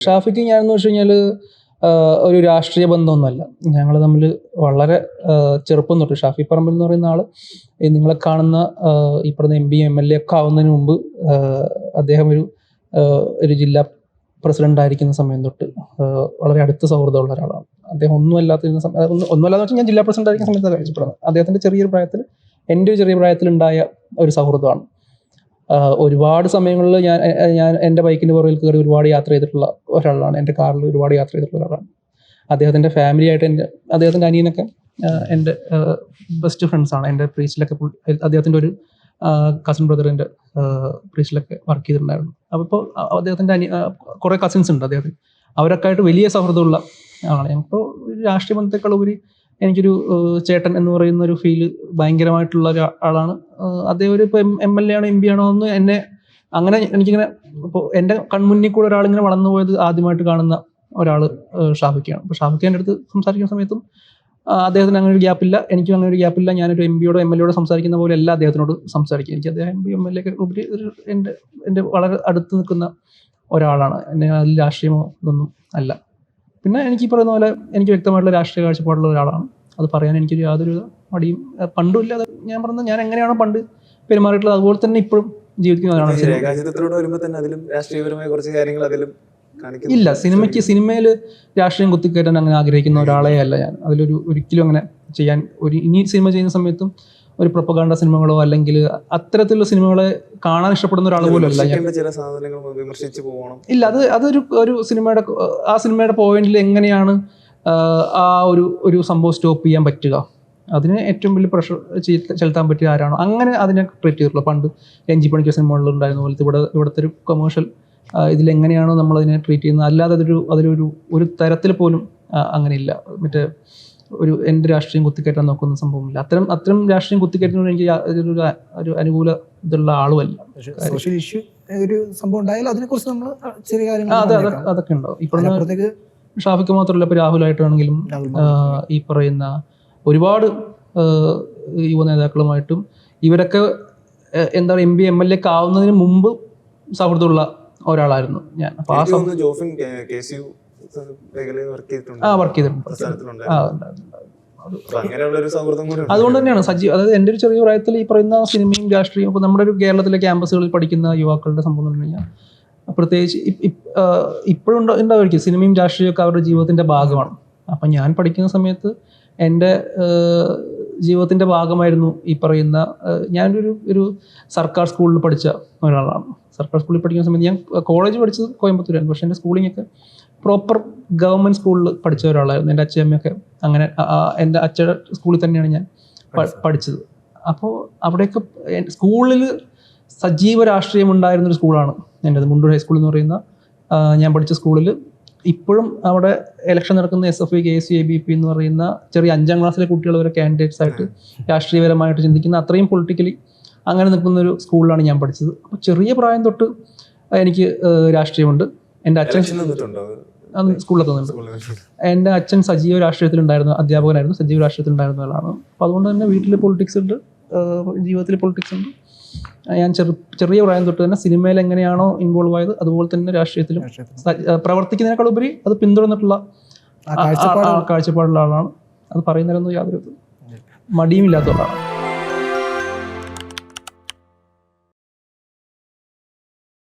ഷാഫിക്ക് ഞാനെന്ന് വെച്ച് കഴിഞ്ഞാൽ ഒരു രാഷ്ട്രീയ ബന്ധമൊന്നുമല്ല. ഞങ്ങൾ തമ്മിൽ വളരെ ചെറുപ്പം തൊട്ട് ഷാഫി പറമ്പിൽ എന്ന് പറയുന്ന ആൾ നിങ്ങളെ കാണുന്ന ഈ പറഞ്ഞ M P M L A ഒക്കെ ആവുന്നതിന് മുമ്പ് അദ്ദേഹം ഒരു ജില്ലാ പ്രസിഡന്റ് ആയിരിക്കുന്ന സമയം തൊട്ട് വളരെ അടുത്ത സൗഹൃദമുള്ള ഒരാളാണ്. അദ്ദേഹം ഒന്നുമല്ലാത്ത ഒന്നുമല്ലാന്ന് വെച്ചാൽ ഞാൻ ജില്ലാ പ്രസിഡന്റ് ആയിരിക്കുന്ന സമയത്ത് കഴിച്ചപ്പെടുന്നത്. അദ്ദേഹത്തിൻ്റെ ചെറിയൊരു പ്രായത്തിൽ എൻ്റെ ചെറിയ പ്രായത്തിലുണ്ടായ ഒരു സൗഹൃദമാണ്. ഒരുപാട് സമയങ്ങളിൽ ഞാൻ എൻ്റെ ബൈക്കിൻ്റെ പുറകിൽ കയറി ഒരുപാട് യാത്ര ചെയ്തിട്ടുള്ള ഒരാളാണ്. എൻ്റെ കാറിൽ ഒരുപാട് യാത്ര ചെയ്തിട്ടുള്ള ഒരാളാണ്. അദ്ദേഹത്തിൻ്റെ ഫാമിലിയായിട്ട് അദ്ദേഹത്തിൻ്റെ അനിയനൊക്കെ എൻ്റെ ബെസ്റ്റ് ഫ്രണ്ട്സാണ്. എൻ്റെ പ്രീസിലൊക്കെ അദ്ദേഹത്തിൻ്റെ ഒരു കസിൻ ബ്രദറിൻ്റെ പ്രീസിലൊക്കെ വർക്ക് ചെയ്തിട്ടുണ്ടായിരുന്നു. അപ്പോൾ അദ്ദേഹത്തിൻ്റെ കുറേ കസിൻസ് ഉണ്ട് അദ്ദേഹത്തിന്. അവരൊക്കെ ആയിട്ട് വലിയ സൗഹൃദമുള്ള ആളാണ്. ഞങ്ങൾക്ക് രാഷ്ട്രീയ ബന്ധത്തെക്കാൾ ഉപരി എനിക്കൊരു ചേട്ടൻ എന്ന് പറയുന്ന ഒരു ഫീല് ഭയങ്കരമായിട്ടുള്ള ഒരാളാണ് അദ്ദേഹം. ഒരു ഇപ്പോൾ എം എൽ എ ആണോ എം പി ആണോ എന്ന് എന്നെ അങ്ങനെ എനിക്കിങ്ങനെ ഇപ്പോൾ എൻ്റെ കൺമുന്നിൽ കൂടെ ഒരാളിങ്ങനെ വളർന്നു പോയത് ആദ്യമായിട്ട് കാണുന്ന ഒരാൾ ഷാഫിക്കാണ്. അപ്പോൾ ഷാഫിഖ് എൻ്റെ അടുത്ത് സംസാരിക്കുന്ന സമയത്തും അദ്ദേഹത്തിന് അങ്ങനെ ഒരു ഗ്യാപ്പില്ല, എനിക്കും അങ്ങനെ ഒരു ഗ്യാപ്പില്ല. ഞാനൊരു എം പിയോടോ എം എൽ എയോടോ സംസാരിക്കുന്ന പോലെ അല്ല അദ്ദേഹത്തിനോട് സംസാരിക്കുക. എനിക്ക് അദ്ദേഹം M P M L A ഒക്കെ ഉപരി എൻ്റെ വളരെ അടുത്ത് നിൽക്കുന്ന ഒരാളാണ്. എന്നെ അതിൽ രാഷ്ട്രീയമോ ഇതൊന്നും അല്ല. പിന്നെ എനിക്ക് പറയുന്ന പോലെ എനിക്ക് വ്യക്തമായിട്ടുള്ള രാഷ്ട്രീയ കാഴ്ചപ്പാടുള്ള ഒരാളാണ്. അത് പറയാൻ എനിക്കൊരു യാതൊരു മടിയും പണ്ടും ഇല്ല. അത് ഞാൻ പറഞ്ഞത് ഞാൻ എങ്ങനെയാണോ പണ്ട് പെരുമാറിയിട്ടുള്ളത് അതുപോലെ തന്നെ ഇപ്പോഴും ജീവിക്കുന്നതാണ്. ഇല്ല, സിനിമയിൽ രാഷ്ട്രീയം കുത്തിക്കയറ്റാൻ അങ്ങനെ ആഗ്രഹിക്കുന്ന ഒരാളെ അല്ല ഞാൻ. ഒരിക്കലും അങ്ങനെ ചെയ്യാൻ ഇനി സിനിമ ചെയ്യുന്ന സമയത്തും ഒരു പ്രൊപ്പഗാണ്ട സിനിമകളോ അല്ലെങ്കിൽ അത്തരത്തിലുള്ള സിനിമകളെ കാണാൻ ഇഷ്ടപ്പെടുന്ന ഒരാൾ പോലും അല്ല ഞാൻ. ഇല്ല, അതൊരു സിനിമയുടെ പോയിന്റിൽ എങ്ങനെയാണ് ആ ഒരു സംഭവം സ്റ്റോപ്പ് ചെയ്യാൻ പറ്റുക, അതിന് ഏറ്റവും വലിയ പ്രഷർ ചെലുത്താൻ പറ്റിയ ആരാണോ അങ്ങനെ അതിനെ ട്രീറ്റ് ചെയ്തിട്ടുള്ളൂ. പണ്ട് രഞ്ജി പണിക്കർ സിനിമകളിൽ ഉണ്ടായിരുന്ന പോലത്തെ ഇവിടുത്തെ ഒരു കൊമേഴ്ഷ്യൽ ഇതിലെങ്ങനെയാണോ നമ്മളതിനെ ട്രീറ്റ് ചെയ്യുന്നത്, അല്ലാതെ ഒരു തരത്തിൽ പോലും അങ്ങനെയില്ല. മറ്റേ എൻ്റെ രാഷ്ട്രീയം കുത്തിക്കയറ്റാൻ നോക്കുന്ന സംഭവമില്ല. അത്തരം രാഷ്ട്രീയം കുത്തിക്കയറ്റുന്നതിന് എനിക്ക് ഒരു അനുകൂല ഇതുള്ള ആളുമല്ല. സോഷ്യൽ ഇഷ്യൂ ഒരു സംഭവം ഉണ്ടായാലും അതിനെക്കുറിച്ച് നമ്മൾ ചെറിയ കാര്യങ്ങൾ അതൊക്കെ ഉണ്ടാവും. ഇപ്പോൾ ഷാഫിക്ക് മാത്രമല്ല, ഇപ്പോൾ രാഹുലായിട്ടാണെങ്കിലും ഈ പറയുന്ന ഒരുപാട് യുവ നേതാക്കളുമായിട്ടും ഇവരൊക്കെ എന്താ പറയുക M P M L A ഒക്കെ ആവുന്നതിന് മുമ്പ് സൗഹൃദമുള്ള ഒരാളായിരുന്നു ഞാൻ. അപ്പോൾ വർക്ക് ചെയ്തിട്ടുണ്ട്. അതുകൊണ്ട് തന്നെയാണ് അതായത് എൻ്റെ ഒരു ചെറിയ പ്രായത്തിൽ ഈ പറയുന്ന സിനിമയും രാഷ്ട്രീയം ഇപ്പോൾ നമ്മുടെ ഒരു കേരളത്തിലെ ക്യാമ്പസുകളിൽ പഠിക്കുന്ന യുവാക്കളുടെ സംഭവം എന്ന് പറഞ്ഞു കഴിഞ്ഞാൽ പ്രത്യേകിച്ച് ഇപ്പോഴും ഉണ്ടാവുമായിരിക്കും സിനിമയും രാഷ്ട്രീയമൊക്കെ അവരുടെ ജീവിതത്തിൻ്റെ ഭാഗമാണ്. അപ്പം ഞാൻ പഠിക്കുന്ന സമയത്ത് എൻ്റെ ജീവിതത്തിൻ്റെ ഭാഗമായിരുന്നു ഈ പറയുന്ന ഞാനൊരു സർക്കാർ സ്കൂളിൽ പഠിച്ച ഒരാളാണ്. സർക്കാർ സ്കൂളിൽ പഠിക്കുന്ന സമയത്ത് ഞാൻ കോളേജ് പഠിച്ചത് കോയമ്പത്തൂരായിരുന്നു. പക്ഷേ എൻ്റെ സ്കൂളിങ്ങൊക്കെ പ്രോപ്പർ ഗവൺമെൻറ് സ്കൂളിൽ പഠിച്ച ഒരാളായിരുന്നു. എൻ്റെ അച്ഛയമ്മയൊക്കെ അങ്ങനെ എൻ്റെ അച്ഛയുടെ സ്കൂളിൽ തന്നെയാണ് ഞാൻ പഠിച്ചത്. അപ്പോൾ അവിടെയൊക്കെ സ്കൂളിൽ സജീവ രാഷ്ട്രീയം ഉണ്ടായിരുന്നൊരു സ്കൂളാണ് എൻ്റെത്. മുണ്ടൂർ ഹൈസ്കൂൾ എന്ന് പറയുന്ന ഞാൻ പഠിച്ച സ്കൂളിൽ ഇപ്പോഴും അവിടെ ഇലക്ഷൻ നടക്കുന്ന SFI KSU ABP എന്ന് പറയുന്ന ചെറിയ 5ാം ക്ലാസ്സിലെ കുട്ടികൾ വരെ കാൻഡിഡേറ്റ്സ് ആയിട്ട് രാഷ്ട്രീയപരമായിട്ട് ചിന്തിക്കുന്ന അത്രയും പൊളിറ്റിക്കലി അങ്ങനെ നിൽക്കുന്നൊരു സ്കൂളിലാണ് ഞാൻ പഠിച്ചത്. അപ്പോൾ ചെറിയ പ്രായം തൊട്ട് എനിക്ക് രാഷ്ട്രീയമുണ്ട്. എൻ്റെ അച്ഛൻ സ്കൂളിലൊക്കെ നിന്നുണ്ട്. എൻ്റെ അച്ഛൻ സജീവ രാഷ്ട്രീയത്തിലുണ്ടായിരുന്ന അധ്യാപകനായിരുന്നു, സജീവ രാഷ്ട്രീയത്തിലുണ്ടായിരുന്ന ആളാണ്. അപ്പോൾ അതുകൊണ്ട് തന്നെ വീട്ടിൽ പൊളിറ്റിക്സ് ഉണ്ട്, ജീവിതത്തിൽ പൊളിറ്റിക്സ് ഉണ്ട്. ഞാൻ ചെറിയ പ്രായം തൊട്ട് തന്നെ സിനിമയിൽ എങ്ങനെയാണോ ഇൻവോൾവ് ആയത് അതുപോലെ തന്നെ രാഷ്ട്രീയത്തിലും പ്രവർത്തിക്കുന്നതിനേക്കാൾ ഉപരി അത് പിന്തുടർന്നിട്ടുള്ള കാഴ്ചപ്പാടുള്ള ആളാണ്. അത് പറയുന്നതിലൊന്നും യാതൊരു മടിയും ഇല്ലാത്ത ആളാണ്.